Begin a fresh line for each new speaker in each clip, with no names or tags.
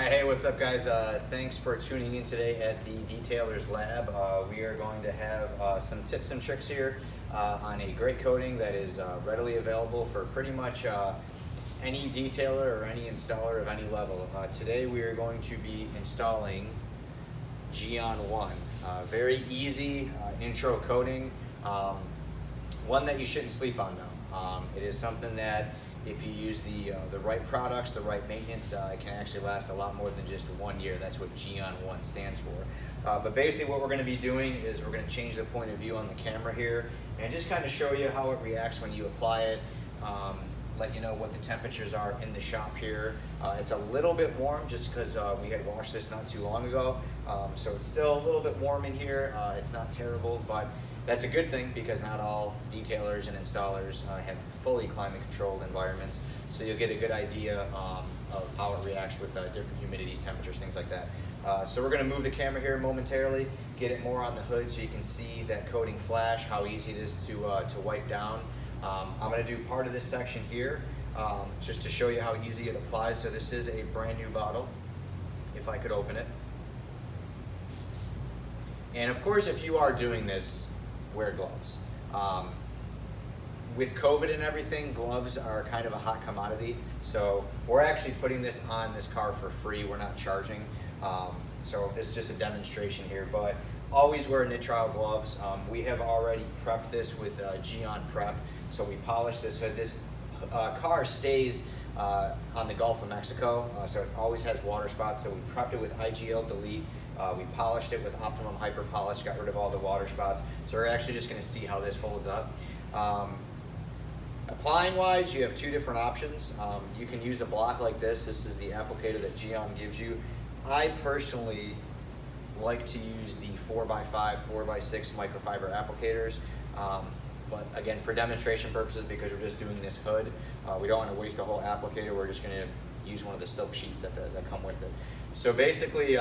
Hey, what's up guys? Thanks for tuning in today at the Detailer's Lab. We are going to have some tips and tricks here on a great coating that is readily available for pretty much any detailer or any installer of any level. Today we are going to be installing GYEON 1. Very easy intro coating, one that you shouldn't sleep on though. It is something that if you use the right products, the right maintenance, it can actually last a lot more than just 1 year. That's what GYEON 1 stands for. But basically what we're going to be doing is we're going to change the point of view on the camera here and just kind of show you how it reacts when you apply it, let you know what the temperatures are in the shop here. It's a little bit warm just because we had washed this not too long ago, so it's still a little bit warm in here. It's not terrible, but that's a good thing because not all detailers and installers have fully climate controlled environments, so you'll get a good idea of how it reacts with different humidities, temperatures, things like that. So we're going to move the camera here momentarily, get it more on the hood so you can see that coating flash, how easy it is to wipe down. I'm going to do part of this section here just to show you how easy it applies. So this is a brand new bottle, if I could open it. And of course, if you are doing this, wear gloves. With COVID and everything, gloves are kind of a hot commodity. So we're actually putting this on this car for free. We're not charging. So this is just a demonstration here, but always wear nitrile gloves. We have already prepped this with GYEON Prep. So we polished this hood. This car stays on the Gulf of Mexico, so it always has water spots. So we prepped it with IGL Delete. We polished it with Optimum Hyper Polish, got rid of all the water spots. So we're actually just going to see how this holds up. Applying wise, you have two different options. You can use a block like this. This is the applicator that GYEON gives you. I personally like to use the 4x5, 4x6 microfiber applicators. But again, for demonstration purposes, because we're just doing this hood, we don't want to waste the whole applicator. We're just going to use one of the silk sheets that come with it. So basically,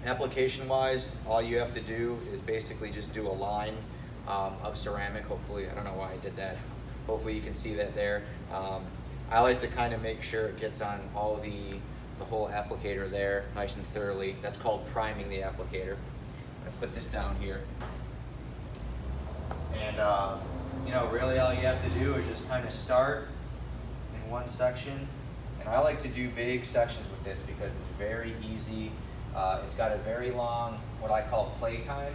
application wise, all you have to do is basically just do a line of ceramic. Hopefully, I don't know why I did that. Hopefully you can see that there. I like to kind of make sure it gets on all the whole applicator there nice and thoroughly. That's called priming the applicator. I'm gonna put this down here. And you know, really all you have to do is just kind of start in one section. And I like to do big sections with this because it's very easy. It's got a very long, what I call play time.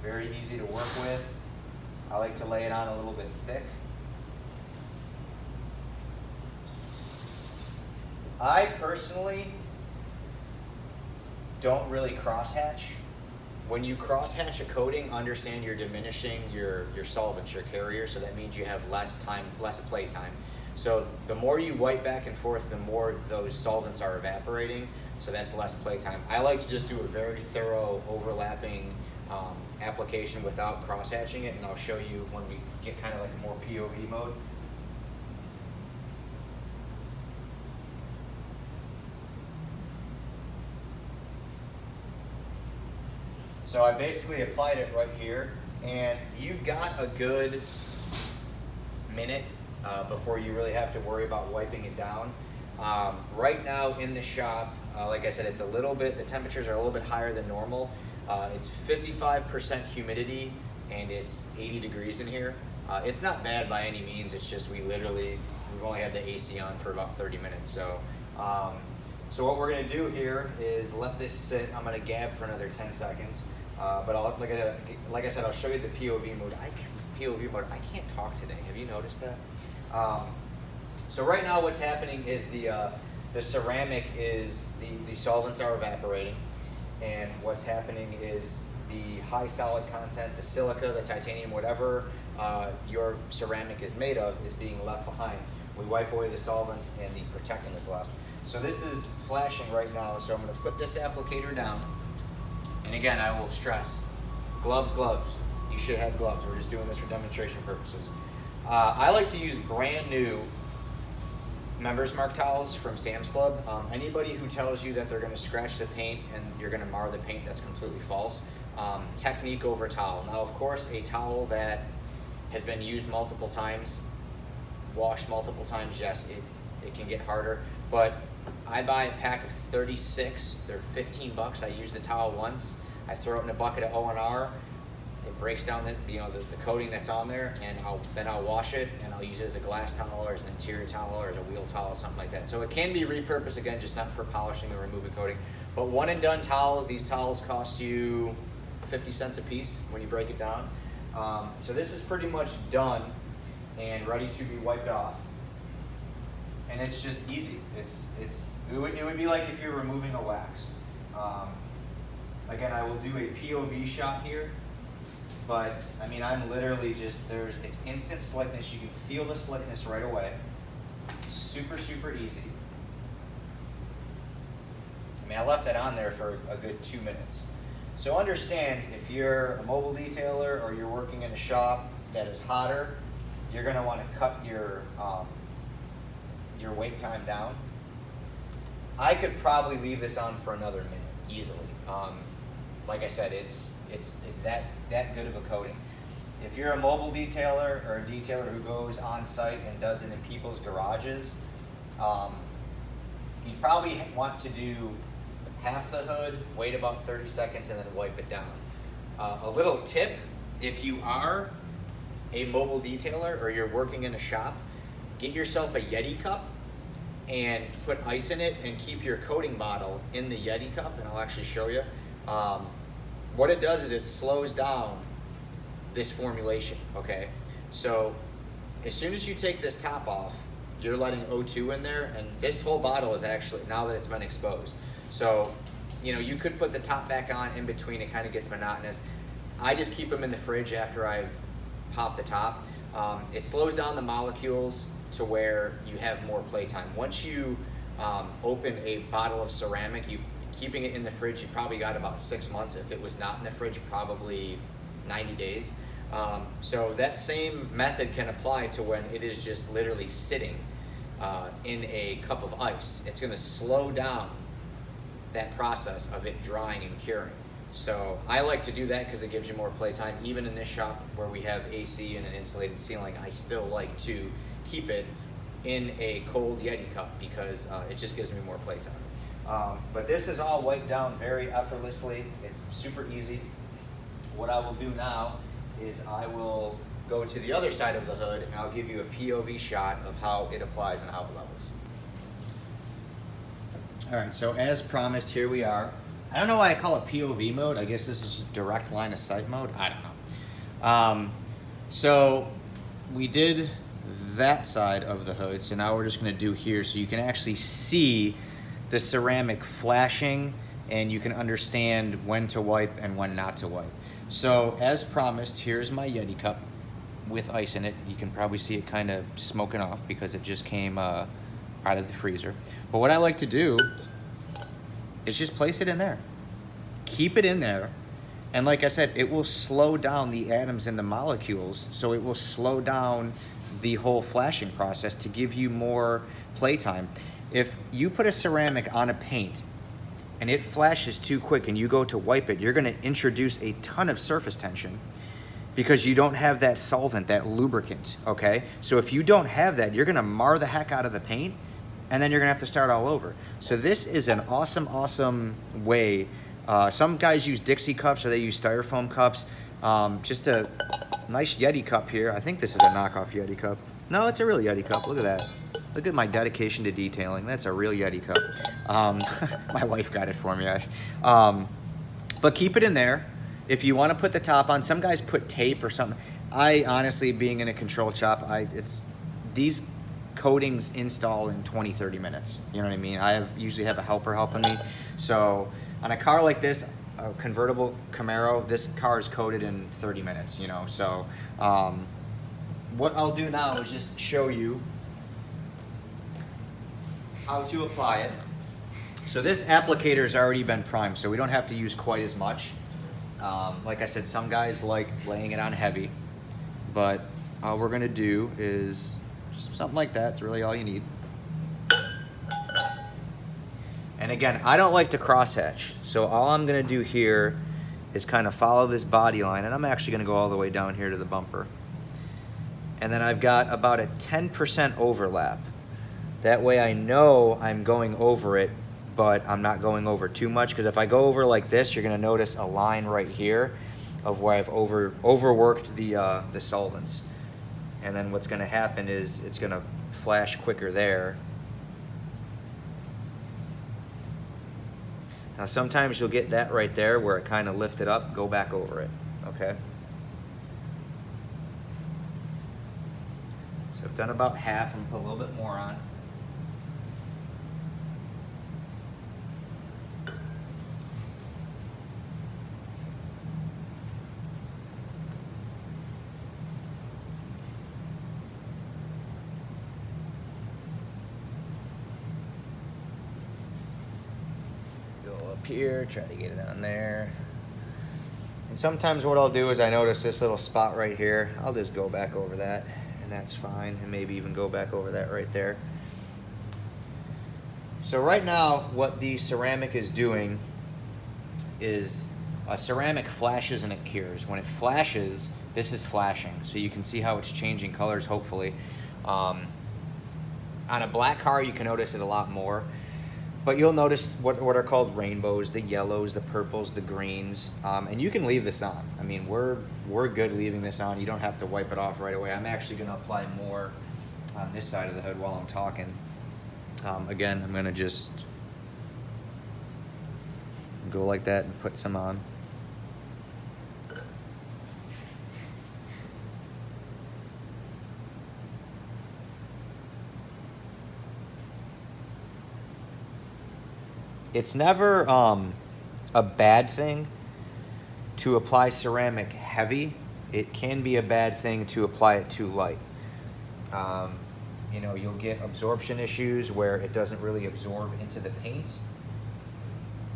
Very easy to work with. I like to lay it on a little bit thick. I personally don't really crosshatch. When you crosshatch a coating, understand you're diminishing your solvents, your carrier, so that means you have less time, less play time. So the more you wipe back and forth, the more those solvents are evaporating, so that's less play time. I like to just do a very thorough overlapping application without crosshatching it, and I'll show you when we get kind of like a more POV mode. So I basically applied it right here, and you've got a good minute before you really have to worry about wiping it down. Right now in the shop, like I said, it's a little bit, the temperatures are a little bit higher than normal. It's 55% humidity and it's 80 degrees in here. It's not bad by any means, it's just we've only had the AC on for about 30 minutes. So so what we're gonna do here is let this sit. I'm gonna gab for another 10 seconds. But like I said, I'll show you the POV mode. I can't talk today. Have you noticed that? So right now what's happening is the ceramic is, the solvents are evaporating. And what's happening is the high solid content, the silica, the titanium, whatever your ceramic is made of is being left behind. We wipe away the solvents and the protectant is left. So this is flashing right now, so I'm going to put this applicator down. And again, I will stress, gloves, gloves. You should have gloves. We're just doing this for demonstration purposes. I like to use brand new Members Mark towels from Sam's Club. Anybody who tells you that they're going to scratch the paint and you're going to mar the paint, that's completely false. Technique over towel. Now, of course, a towel that has been used multiple times, washed multiple times, yes, it can get harder. But I buy a pack of 36. They're 15 bucks. I use the towel once. I throw it in a bucket of O&R. It breaks down the coating that's on there, and then I'll wash it, and I'll use it as a glass towel or as an interior towel or as a wheel towel, something like that. So it can be repurposed, again, just not for polishing or removing coating. But one and done towels, these towels cost you 50 cents a piece when you break it down. So this is pretty much done and ready to be wiped off. And it's just easy. It would be like if you're removing a wax. Again, I will do a POV shot here, but I mean, I'm literally just, it's instant slickness. You can feel the slickness right away. Super, super easy. I mean, I left that on there for a good 2 minutes. So understand, if you're a mobile detailer or you're working in a shop that is hotter, you're going to want to cut your wait time down. I could probably leave this on for another minute easily. Like I said, it's that good of a coating. If you're a mobile detailer or a detailer who goes on site and does it in people's garages, you'd probably want to do half the hood, wait about 30 seconds, and then wipe it down. A little tip, if you are a mobile detailer or you're working in a shop, get yourself a Yeti cup and put ice in it and keep your coating bottle in the Yeti cup, and I'll actually show you. What it does is it slows down this formulation, okay? So as soon as you take this top off, you're letting O2 in there, and this whole bottle is actually, now that it's been exposed. So, you could put the top back on in between, it kind of gets monotonous. I just keep them in the fridge after I've popped the top. It slows down the molecules to where you have more playtime. Once you open a bottle of ceramic, keeping it in the fridge, you probably got about 6 months. If it was not in the fridge, probably 90 days. So that same method can apply to when it is just literally sitting in a cup of ice. It's gonna slow down that process of it drying and curing. So I like to do that because it gives you more playtime. Even in this shop where we have AC and an insulated ceiling, I still like to keep it in a cold Yeti cup because it just gives me more playtime. But this is all wiped down very effortlessly. It's super easy. What I will do now is I will go to the other side of the hood and I'll give you a POV shot of how it applies and how it levels. All right, so as promised, here we are. I don't know why I call it POV mode. I guess this is just direct line of sight mode. I don't know. So we did that side of the hood. So now we're just gonna do here so you can actually see the ceramic flashing and you can understand when to wipe and when not to wipe. So as promised, here's my Yeti cup with ice in it. You can probably see it kind of smoking off because it just came out of the freezer. But what I like to do is just place it in there. Keep it in there. And like I said, it will slow down the atoms and the molecules. So it will slow down the whole flashing process to give you more playtime. If you put a ceramic on a paint and it flashes too quick and you go to wipe it, you're gonna introduce a ton of surface tension because you don't have that solvent, that lubricant, okay? So if you don't have that, you're gonna mar the heck out of the paint and then you're gonna have to start all over. So this is an awesome, awesome way. Some guys use Dixie cups or they use styrofoam cups. Just a nice Yeti cup here. I think this is a knockoff Yeti cup. No, it's a real Yeti cup, look at that. Look at my dedication to detailing. That's a real Yeti cup. My wife got it for me. But keep it in there. If you want to put the top on, some guys put tape or something. I honestly, being in a controlled shop, these coatings install in 20, 30 minutes. You know what I mean? Usually have a helper helping me. So on a car like this, a convertible Camaro, this car is coated in 30 minutes, you know? So what I'll do now is just show you how to apply it. So this applicator has already been primed, so we don't have to use quite as much. Like I said, some guys like laying it on heavy, but all we're gonna do is just something like that. It's really all you need. And again, I don't like to crosshatch, so all I'm gonna do here is kind of follow this body line, and I'm actually gonna go all the way down here to the bumper. And then I've got about a 10% overlap. That way I know I'm going over it, but I'm not going over too much, because if I go over like this, you're gonna notice a line right here of where I've overworked the solvents. And then what's gonna happen is it's gonna flash quicker there. Now sometimes you'll get that right there where it kind of lifted up, go back over it, okay? So I've done about half and put a little bit more on. Here, try to get it on there. And sometimes what I'll do is I notice this little spot right here, I'll just go back over that, and that's fine, and maybe even go back over that right there. So right now what the ceramic is doing is a ceramic flashes and it cures. When it flashes, this is flashing, so you can see how it's changing colors, hopefully. On a black car you can notice it a lot more. But you'll notice what are called rainbows, the yellows, the purples, the greens, and you can leave this on. I mean, we're good leaving this on. You don't have to wipe it off right away. I'm actually going to apply more on this side of the hood while I'm talking. Again, I'm going to just go like that and put some on. It's never a bad thing to apply ceramic heavy. It can be a bad thing to apply it too light. You know, you'll get absorption issues where it doesn't really absorb into the paint,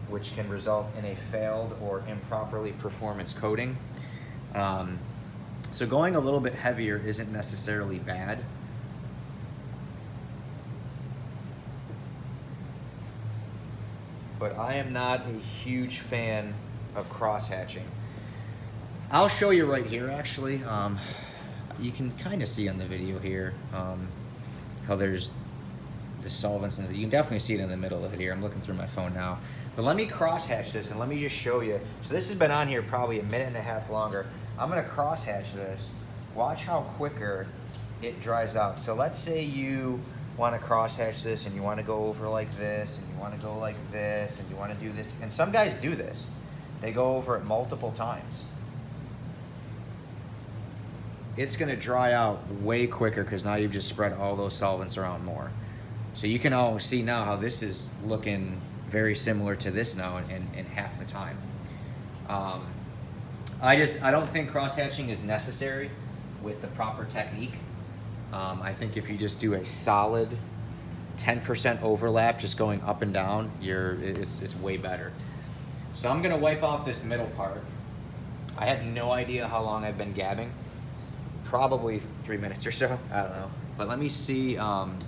which can result in a failed or improperly performance coating. So going a little bit heavier isn't necessarily bad. But I am not a huge fan of cross-hatching. I'll show you right here, actually. You can kind of see on the video here how there's the solvents in it. You can definitely see it in the middle of it here. I'm looking through my phone now. But let me cross-hatch this and let me just show you. So this has been on here probably a minute and a half longer. I'm gonna cross-hatch this. Watch how quicker it dries out. So let's say you want to cross-hatch this and you want to go over like this and you want to go like this and you want to do this, and some guys do this, they go over it multiple times. It's going to dry out way quicker because now you've just spread all those solvents around more. So you can all see now how this is looking very similar to this now in half the time. I don't think cross-hatching is necessary with the proper technique. I think if you just do a solid 10% overlap, just going up and down, it's way better. So I'm gonna wipe off this middle part. I have no idea how long I've been gabbing. Probably 3 minutes or so, I don't know. But let me see, I'm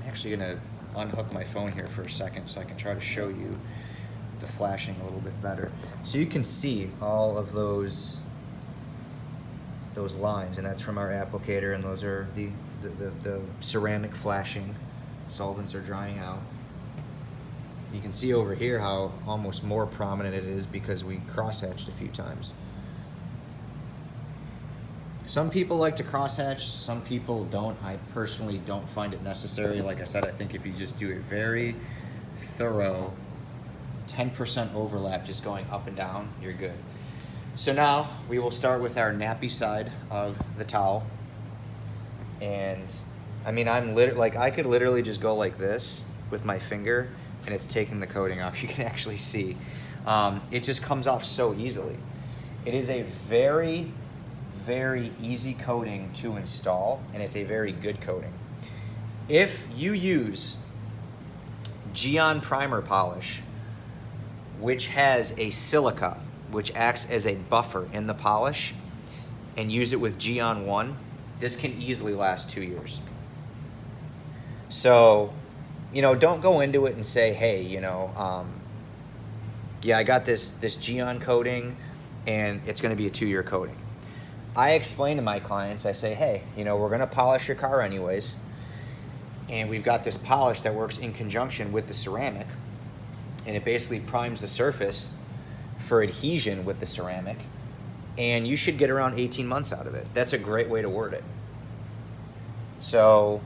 actually gonna unhook my phone here for a second so I can try to show you the flashing a little bit better. So you can see all of those lines, and that's from our applicator, and those are the ceramic flashing. Solvents are drying out. You can see over here how almost more prominent it is because we cross-hatched a few times. Some people like to cross-hatch, some people don't. I personally don't find it necessary. Like I said, I think if you just do a very thorough 10% overlap, just going up and down, you're good. So now we will start with our nappy side of the towel. And I mean, I could literally just go like this with my finger and it's taking the coating off. You can actually see. It just comes off so easily. It is a very, very easy coating to install, and it's a very good coating. If you use GYEON primer polish, which has a silica, which acts as a buffer in the polish, and use it with GYEON 1, this can easily last 2 years. So, you know, don't go into it and say, hey, you know, yeah, I got this GYEON coating and it's gonna be a 2-year coating. I explain to my clients, I say, hey, you know, we're gonna polish your car anyways. And we've got this polish that works in conjunction with the ceramic, and it basically primes the surface for adhesion with the ceramic, and you should get around 18 months out of it. That's a great way to word it. So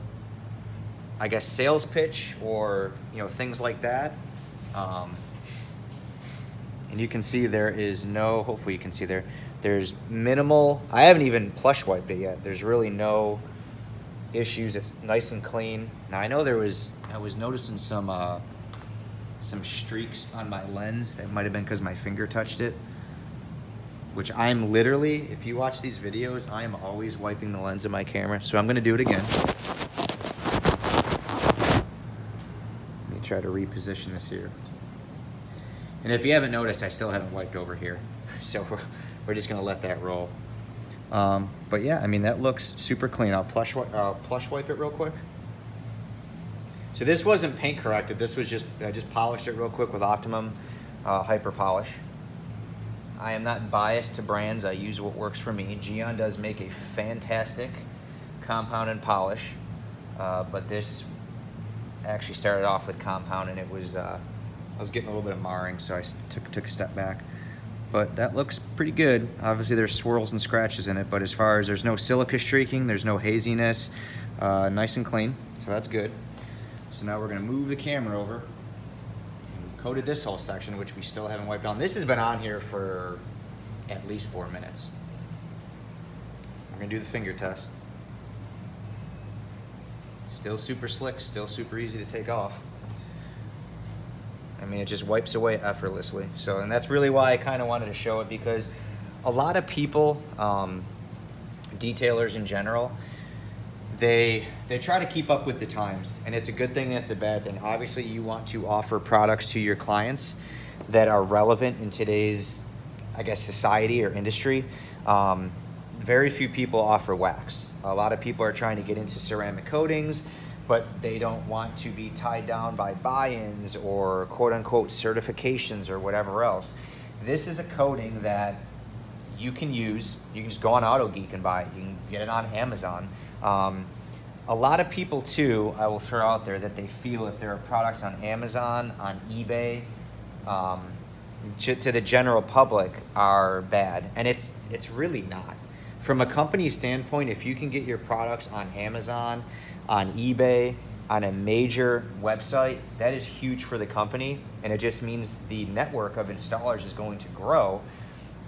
I guess sales pitch or things like that. And you can see there is no, hopefully you can see there's minimal, I haven't even plush wiped it yet. There's really no issues. It's nice and clean. Now I know I was noticing some streaks on my lens. That might have been because my finger touched it, which I'm literally, if you watch these videos, I am always wiping the lens of my camera. So I'm gonna do it again. Let me try to reposition this here. And if you haven't noticed, I still haven't wiped over here. So we're just gonna let that roll. But yeah, I mean, that looks super clean. I'll plush wipe it real quick. So this wasn't paint corrected. This was I just polished it real quick with Optimum Hyper Polish. I am not biased to brands. I use what works for me. GYEON does make a fantastic compound and polish, but this actually started off with compound, and it was I was getting a little bit of marring, so I took a step back. But that looks pretty good. Obviously there's swirls and scratches in it, but as far as there's no silica streaking, there's no haziness, nice and clean, so that's good. So now we're gonna move the camera over. We coated this whole section, which we still haven't wiped on. This has been on here for at least 4 minutes. We're gonna do the finger test. Still super slick, still super easy to take off. I mean, it just wipes away effortlessly. So, and that's really why I kind of wanted to show it, because a lot of people, detailers in general, they try to keep up with the times, and it's a good thing and it's a bad thing. Obviously, you want to offer products to your clients that are relevant in today's, I guess, society or industry. Very few people offer wax. A lot of people are trying to get into ceramic coatings, but they don't want to be tied down by buy-ins or quote-unquote certifications or whatever else. This is a coating that you can use. You can just go on AutoGeek and buy it. You can get it on Amazon. A lot of people too, I will throw out there, that they feel if there are products on Amazon, on eBay, to the general public are bad, and it's really not. From a company standpoint, if you can get your products on Amazon, on eBay, on a major website, that is huge for the company, and it just means the network of installers is going to grow,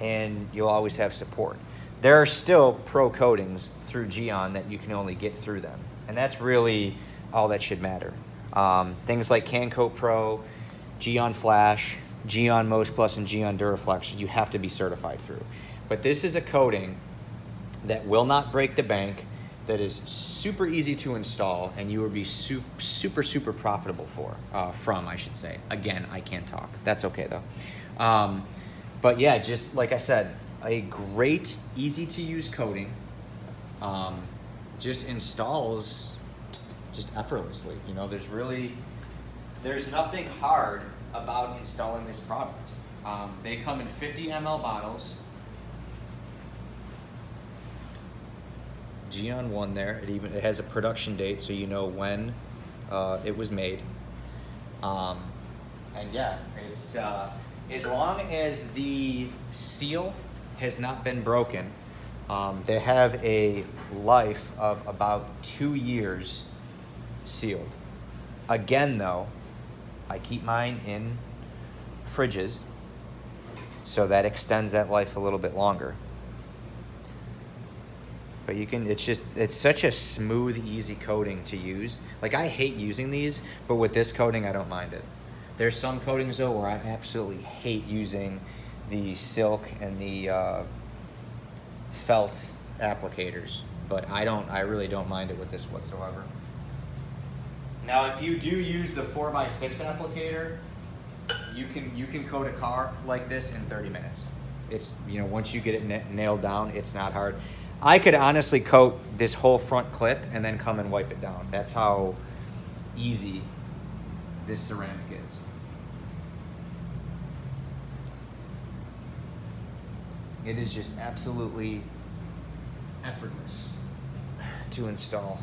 and you'll always have support. There are still pro coatings through GYEON that you can only get through them, and that's really all that should matter. Things like CanCoat Pro, GYEON Flash, GYEON Most Plus, and GYEON Duraflex, you have to be certified through. But this is a coating that will not break the bank, that is super easy to install, and you will be super profitable from, I should say. Again, I can't talk. That's okay though. But yeah, just like I said, a great, easy to use coating. Just installs just effortlessly. There's nothing hard about installing this product. They come in 50 ml bottles. GYEON 1 there. It has a production date, so you know when it was made. And yeah, it's as long as the seal has not been broken, they have a life of about 2 years sealed. Again though, I keep mine in fridges, so that extends that life a little bit longer. But it's such a smooth, easy coating to use. Like, I hate using these, but with this coating, I don't mind it. There's some coatings though where I absolutely hate using the silk and the felt applicators, but I really don't mind it with this whatsoever. Now, if you do use the 4x6 applicator, you can coat a car like this in 30 minutes. It's, once you get it nailed down, it's not hard. I could honestly coat this whole front clip and then come and wipe it down. That's how easy this ceramic is. It is just absolutely effortless to install.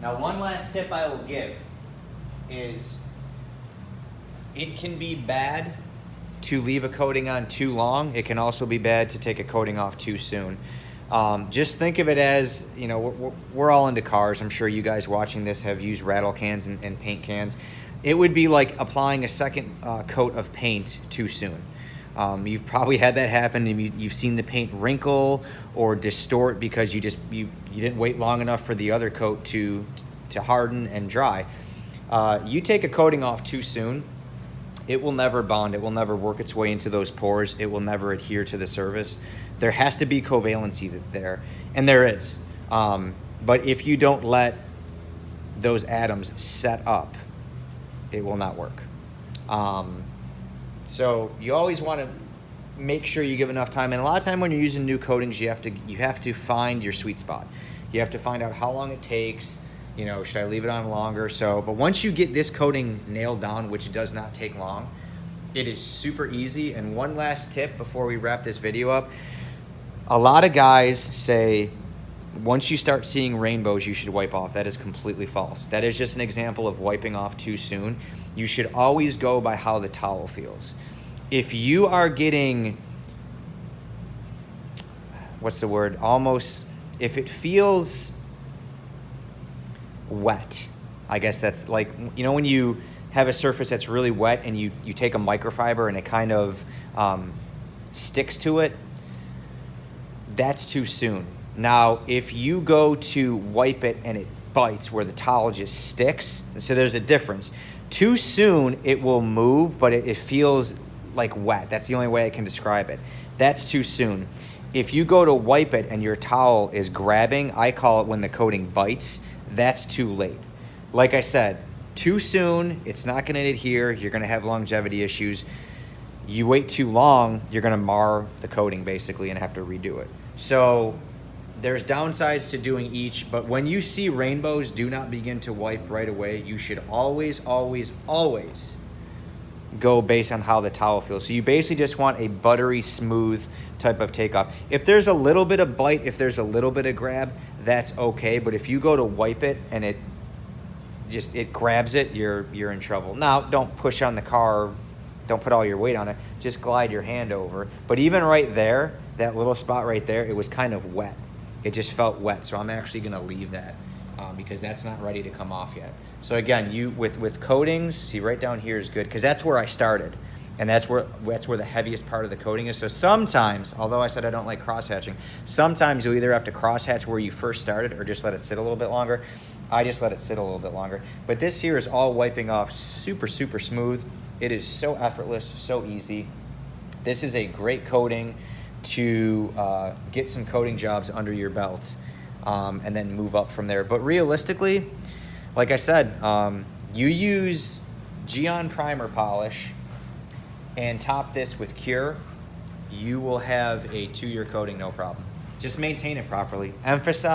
Now, one last tip I will give is it can be bad to leave a coating on too long. It can also be bad to take a coating off too soon. Just think of it as, you know, we're all into cars. I'm sure you guys watching this have used rattle cans and paint cans. It would be like applying a second coat of paint too soon. You've probably had that happen, and you've seen the paint wrinkle or distort because you didn't wait long enough for the other coat to harden and dry. You take a coating off too soon, it will never bond. It will never work its way into those pores. It will never adhere to the surface. There has to be covalency there, and there is. But if you don't let those atoms set up, it will not work. So you always want to make sure you give enough time. And a lot of time when you're using new coatings, you have to find your sweet spot. You have to find out how long it takes. You know, should I leave it on longer? But once you get this coating nailed down, which does not take long, it is super easy. And one last tip before we wrap this video up. A lot of guys say, once you start seeing rainbows, you should wipe off. That is completely false. That is just an example of wiping off too soon. You should always go by how the towel feels. If you are getting, what's the word? Almost, if it feels wet, I guess that's like, you know, when you have a surface that's really wet and you take a microfiber and it kind of sticks to it, that's too soon. Now, if you go to wipe it and it bites where the towel just sticks, so there's a difference. Too soon, it will move, but it feels like wet. That's the only way I can describe it. That's too soon. If you go to wipe it and your towel is grabbing, I call it when the coating bites, that's too late. Like I said, too soon, it's not going to adhere. You're going to have longevity issues. You wait too long, you're going to mar the coating basically and have to redo it. So there's downsides to doing each, but when you see rainbows, do not begin to wipe right away. You should always, always, always go based on how the towel feels. So you basically just want a buttery, smooth type of takeoff. If there's a little bit of bite, if there's a little bit of grab, that's okay. But if you go to wipe it and it grabs it, you're in trouble. Now, don't push on the car. Don't put all your weight on it. Just glide your hand over. But even right there, that little spot right there, it was kind of wet. It just felt wet. So I'm actually going to leave that because that's not ready to come off yet. So again, you with coatings, see right down here is good because that's where I started. And that's where the heaviest part of the coating is. So sometimes, although I said I don't like cross-hatching, sometimes you either have to cross-hatch where you first started or just let it sit a little bit longer. I just let it sit a little bit longer. But this here is all wiping off super, super smooth. It is so effortless, so easy. This is a great coating to get some coating jobs under your belt and then move up from there. But realistically, like I said, you use GYEON primer polish and top this with Cure, you will have a 2-year coating, no problem. Just maintain it properly. Emphasis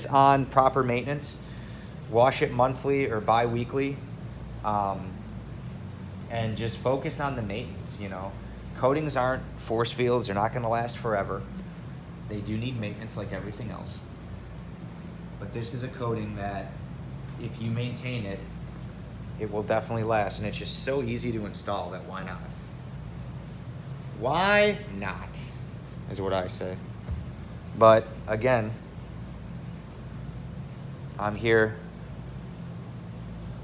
on proper maintenance. Wash it monthly or bi-weekly. And just focus on the maintenance, you know. Coatings aren't force fields. They're not going to last forever. They do need maintenance like everything else. But this is a coating that, if you maintain it, it will definitely last. And it's just so easy to install that why not? Why not, is what I say. But again, I'm here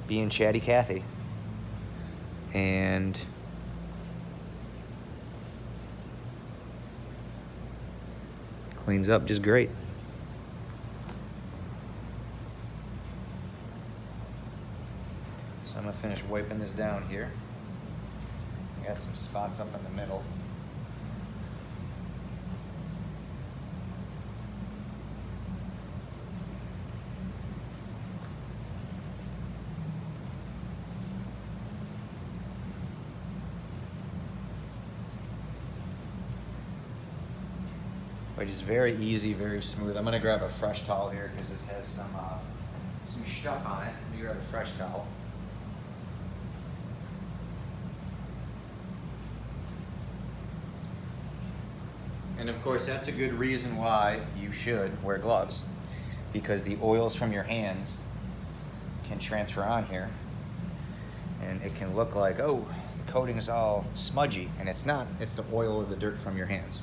being Chatty Cathy. And cleans up just great. So I'm gonna finish wiping this down here. I got some spots up in the middle. But it's very easy, very smooth. I'm gonna grab a fresh towel here because this has some stuff on it. Let me grab a fresh towel. And of course, that's a good reason why you should wear gloves. because the oils from your hands can transfer on here, and it can look like, oh, the coating is all smudgy, and it's not. It's the oil or the dirt from your hands.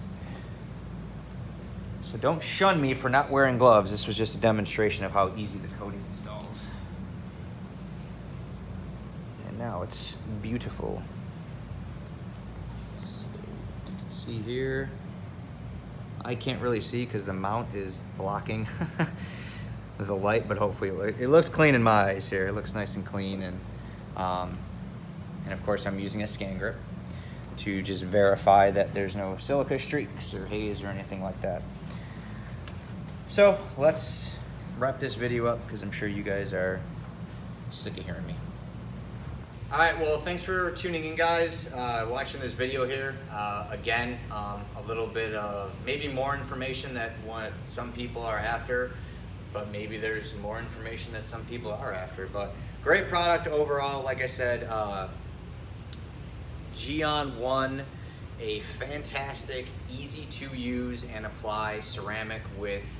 So don't shun me for not wearing gloves. This was just a demonstration of how easy the coating installs. And now it's beautiful. So you can see here. I can't really see because the mount is blocking the light, but hopefully it looks clean in my eyes here. It looks nice and clean, and of course I'm using a scan grip to just verify that there's no silica streaks or haze or anything like that. So let's wrap this video up because I'm sure you guys are sick of hearing me. All right, well, thanks for tuning in, guys, watching this video here. Again, a little bit of maybe more information that what some people are after, but maybe there's more information that some people are after. But great product overall. Like I said, GYEON 1, a fantastic, easy to use and apply ceramic with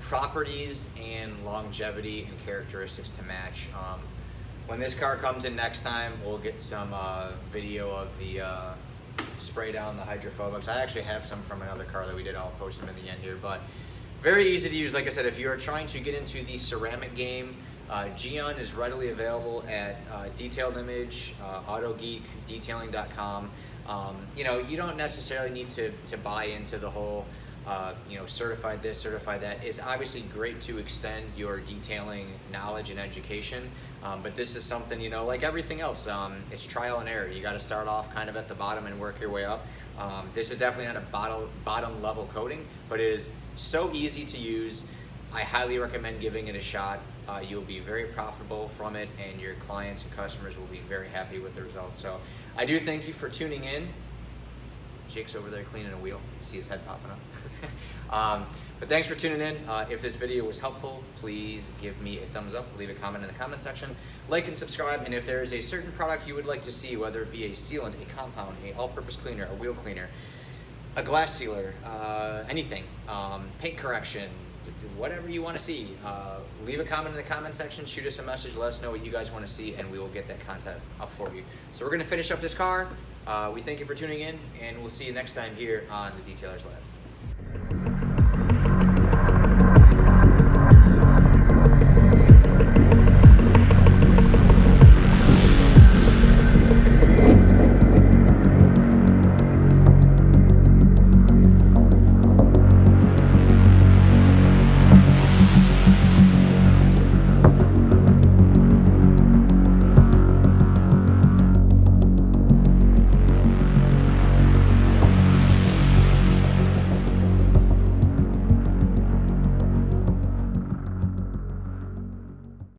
properties and longevity and characteristics to match. When this car comes in next time, we'll get some video of the spray down the hydrophobics. I actually have some from another car that we did. I'll post them in the end here, but very easy to use. Like I said, if you are trying to get into the ceramic game, GYEON is readily available at Detailed Image, AutoGeek, Detailing.com. You know, you don't necessarily need to buy into the whole you know, certified this, certified that. It's obviously great to extend your detailing knowledge and education, but this is something, you know, like everything else, it's trial and error. You got to start off kind of at the bottom and work your way up. This is definitely not a bottom level coating, but it is so easy to use. I highly recommend giving it a shot. You'll be very profitable from it, and your clients and customers will be very happy with the results. So I do thank you for tuning in. Jake's over there cleaning a wheel. You see his head popping up. But thanks for tuning in. If this video was helpful, please give me a thumbs up, leave a comment in the comment section, like and subscribe, and if there is a certain product you would like to see, whether it be a sealant, a compound, a all-purpose cleaner, a wheel cleaner, a glass sealer, anything, paint correction, whatever you want to see, leave a comment in the comment section, shoot us a message, let us know what you guys want to see, and we will get that content up for you. So we're going to finish up this car. We thank you for tuning in, and we'll see you next time here on the Detailer's Lab.